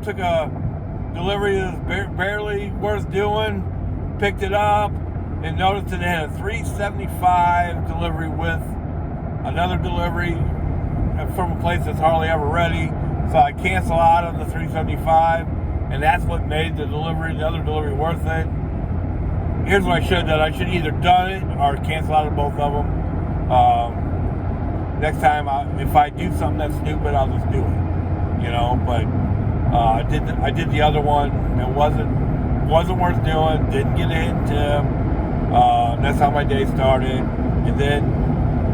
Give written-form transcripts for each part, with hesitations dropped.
took a delivery that was barely worth doing, picked it up, and noticed that it had a $3.75 delivery with another delivery from a place that's hardly ever ready. So I cancel out of the $3.75, and that's what made the other delivery worth it. Here's what I should have done. I should have either done it or cancel out of both of them. Next time, if I do something that's stupid, I'll just do it. But I did the other one. It wasn't worth doing. Didn't get a hidden tip. That's how my day started. And then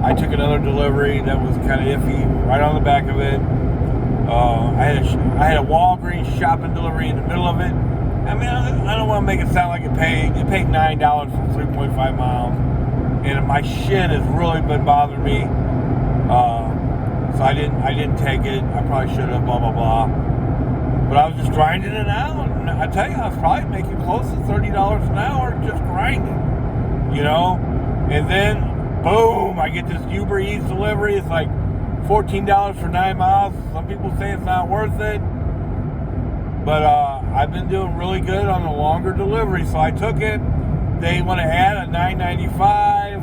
I took another delivery that was kind of iffy right on the back of it. I had a Walgreens shopping delivery in the middle of it. I mean, I don't want to make it sound like it paid $9 for 3.5 miles, and my shin has really been bothering me. So I didn't take it. I probably should have. Blah blah blah. But I was just grinding it out, and I tell you, I was probably making close to $30 an hour just grinding. And then boom, I get this Uber Eats delivery. It's like $14 for 9 miles. Some people say it's not worth it, but I've been doing really good on the longer delivery, so I took it. They want to add a $9.95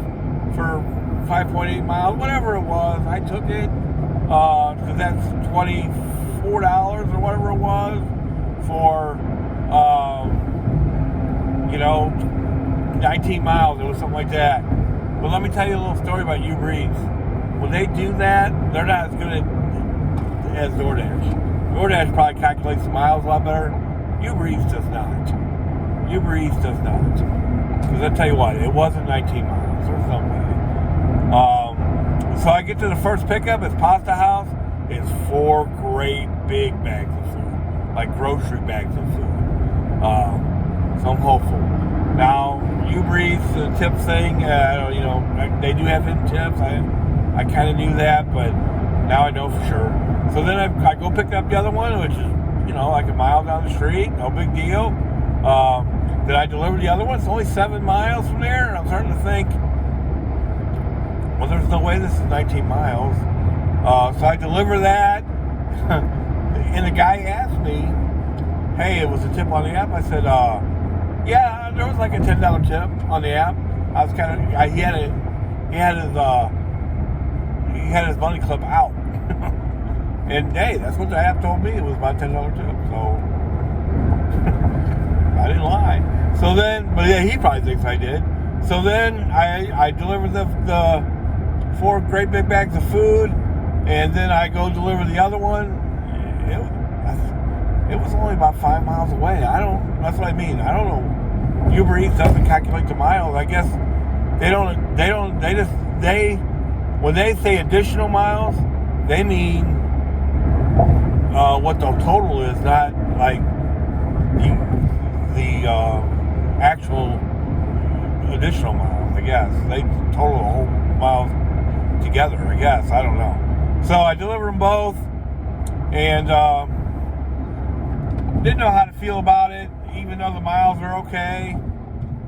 for 5.8 miles, whatever it was. I took it because that's $24 or whatever it was for 19 miles. It was something like that. But let me tell you a little story about Uber Eats. When they do that, they're not as good as DoorDash. DoorDash probably calculates the miles a lot better. Uber Eats does not. Because I tell you what, it wasn't 19 miles or something. So I get to the first pickup. It's Pasta House. It's 4 great big bags of food, like grocery bags of food. So I'm hopeful. Now, Uber Eats, the tip thing, they do have hidden tips. I kind of knew that, but now I know for sure. So then I go pick up the other one, which is, like a mile down the street. No big deal. Then I deliver the other one. It's only 7 miles from there, and I'm starting to think, well, there's no way this is 19 miles. So I deliver that, and the guy asked me, hey, it was a tip on the app. I said, yeah, there was like a $10 tip on the app. I was he had his money clip out. And hey, that's what the app told me. It was my $10 tip. So I didn't lie. So then, but yeah, he probably thinks I did. So then I delivered the 4 great big bags of food, and then I go deliver the other one. It was only about 5 miles away. That's what I mean. I don't know. Uber Eats doesn't calculate the miles. I guess when they say additional miles, they mean what the total is, not like the actual additional miles. I guess they total the whole miles together. I guess, I don't know. So I delivered them both, and didn't know how to feel about it, even though the miles are okay.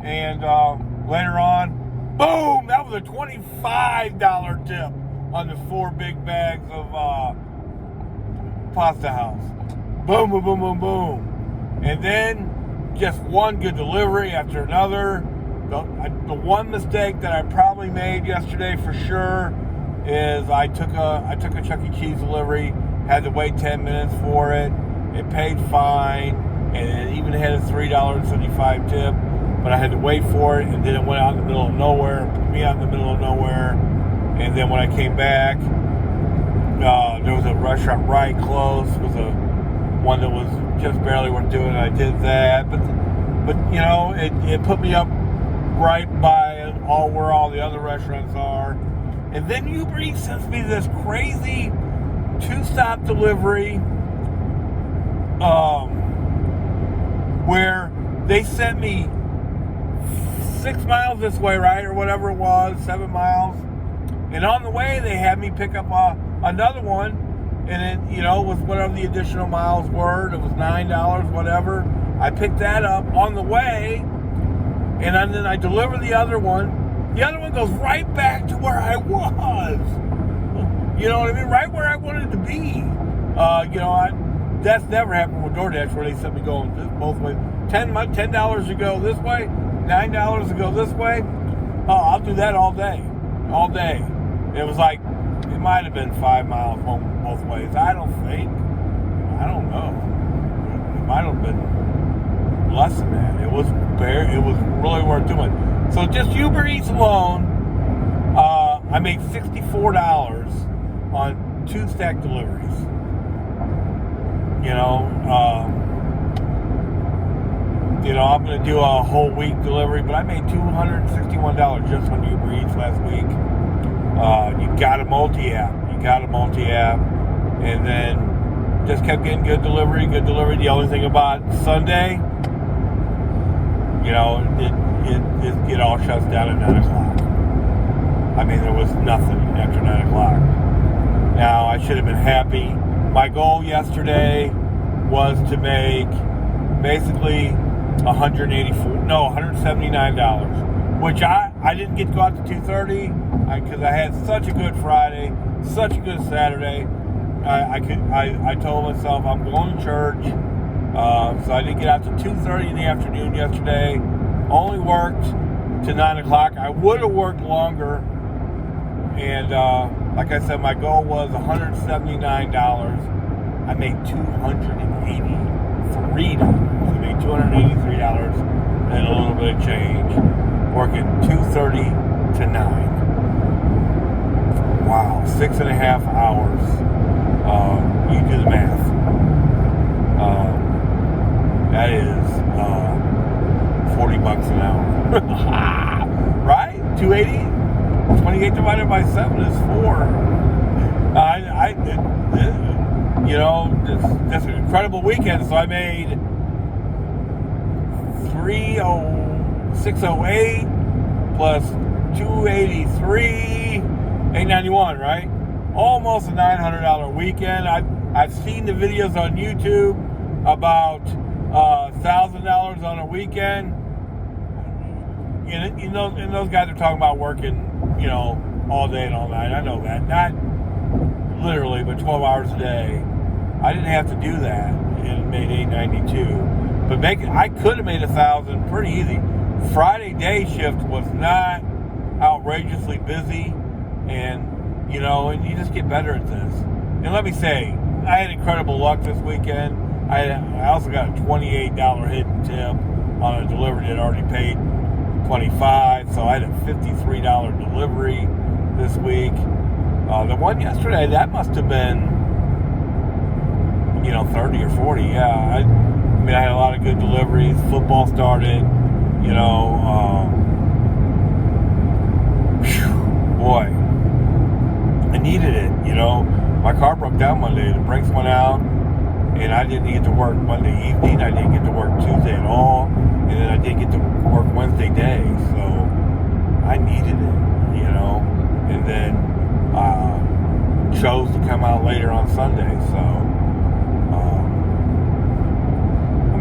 And later on, boom, that was a $25 tip on the 4 big bags of Pasta House. Boom, boom, boom, boom, boom. And then just one good delivery after another. The one mistake that I probably made yesterday for sure is I took a Chuck E. Cheese delivery, had to wait 10 minutes for it. It paid fine, and it even had a $3.75 tip, but I had to wait for it, and then it went out in the middle of nowhere, put me out in the middle of nowhere. And then when I came back, there was a restaurant right close, was one that was just barely worth doing, and I did that. But it put me up right by where all the other restaurants are. And then Uber Eats sends me this crazy 2-stop delivery where they sent me 6 miles this way, right, or whatever it was, 7 miles. And on the way, they had me pick up another one, and it, was whatever the additional miles were. It was $9, whatever. I picked that up on the way, and then I deliver the other one. The other one goes right back to where I was. You know what I mean? Right where I wanted to be. That's never happened with DoorDash where they sent me going both ways. $10 to go this way, $9 to go this way. Oh, I'll do that all day. All day. It was like, it might have been 5 miles both ways. I don't know. It might have been less than that. It was really worth doing. So just Uber Eats alone, I made $64 on 2 stack deliveries. I'm going to do a whole week delivery, but I made $261 just on Uber Eats last week. You got a multi-app. And then just kept getting good delivery. The only thing about Sunday, it all shuts down at 9 o'clock. I mean, there was nothing after 9 o'clock. Now, I should have been happy. My goal yesterday was to make basically $179, which I didn't get to go out to 2:30 because I had such a good Friday, such a good Saturday. I told myself I'm going to church, so I didn't get out to 2:30 in the afternoon yesterday. Only worked to 9 o'clock. I would have worked longer, and like I said, my goal was $179. I made $283. I made $283 and a little bit of change, working 2:30 to 9. Wow, 6.5 hours. You do the math. That is $40 an hour. Right? 280? 28 divided by 7 is 4. This is an incredible weekend. So I made 608 plus 283, 891, right? Almost a $900 weekend. I've seen the videos on YouTube about $1,000 on a weekend. And those guys are talking about working, all day and all night. I know that. Not literally, but 12 hours a day. I didn't have to do that and made $892. But I could have made $1,000 pretty easy. Friday day shift was not outrageously busy, and and you just get better at this. And let me say, I had incredible luck this weekend. I also got a $28 hidden tip on a delivery that already paid $25, so I had a $53 delivery this week. The one yesterday, that must have been 30 or 40. Yeah, I had a lot of good deliveries. Football started, boy, I needed it. My car broke down Monday. The brakes went out, and I didn't get to work Monday evening. I didn't get to work Tuesday at all, and then I didn't get to work Wednesday day. So I needed it, and then chose to come out later on Sunday. So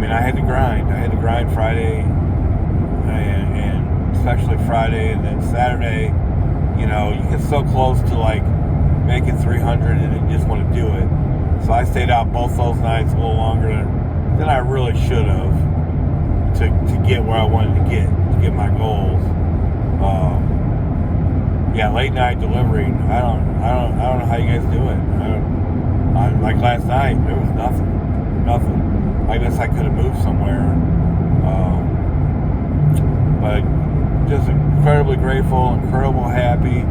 I had to grind. Friday, and especially Friday, and then Saturday. You get so close to making 300, and you just want to do it. So I stayed out both those nights a little longer than I really should have to get where I wanted to get my goals. Late night delivery. I don't know how you guys do it. Like last night, there was nothing. I guess I could have moved somewhere. But just incredibly grateful, incredibly happy.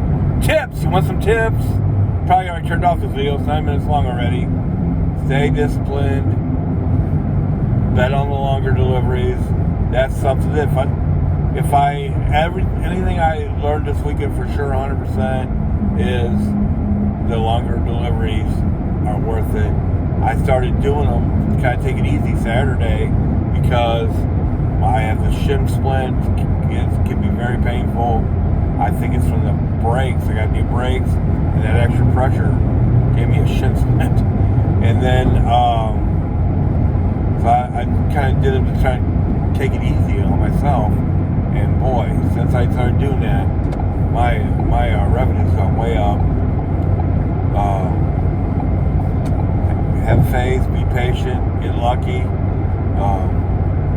Tips! You want some tips? Probably already turned off this video. It's 9 minutes long already. Stay disciplined. Bet on the longer deliveries. That's something that anything I learned this weekend for sure 100% is the longer deliveries are worth it. I started doing them, kind of take it easy Saturday, because I have the shin splint. It can be very painful. I think it's from the brakes. I got new brakes, and that extra pressure gave me a shin splint. And then, so I kind of did it to try to take it easy on myself. And boy, since I started doing that, my revenue's gone way up. have faith, be patient, get lucky.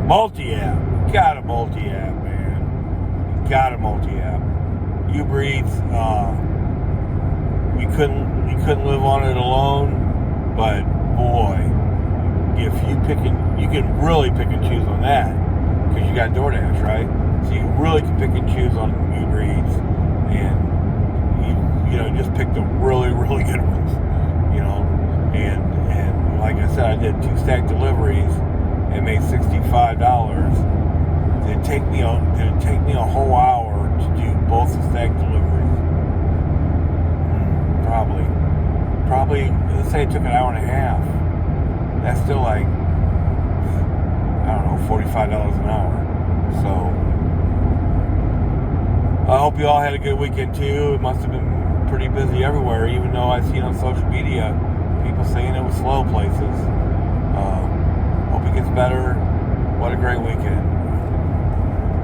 Multi-app. Got a multi-app, man. Got a multi-app. Uber Eats, you couldn't live on it alone, but boy, if you can really pick and choose on that, because you got DoorDash, right? So you really can pick and choose on Uber Eats, and you know, just pick the really, really good ones, you know. And like I said, I did 2 stack deliveries and made $65. It'd take me a whole hour to do both the stack deliveries. Probably, let's say it took an hour and a half. That's still like, I don't know, $45 an hour. So I hope you all had a good weekend too. It must have been pretty busy everywhere, even though I seen on social media people saying it was slow places. Hope it gets better. What a great weekend.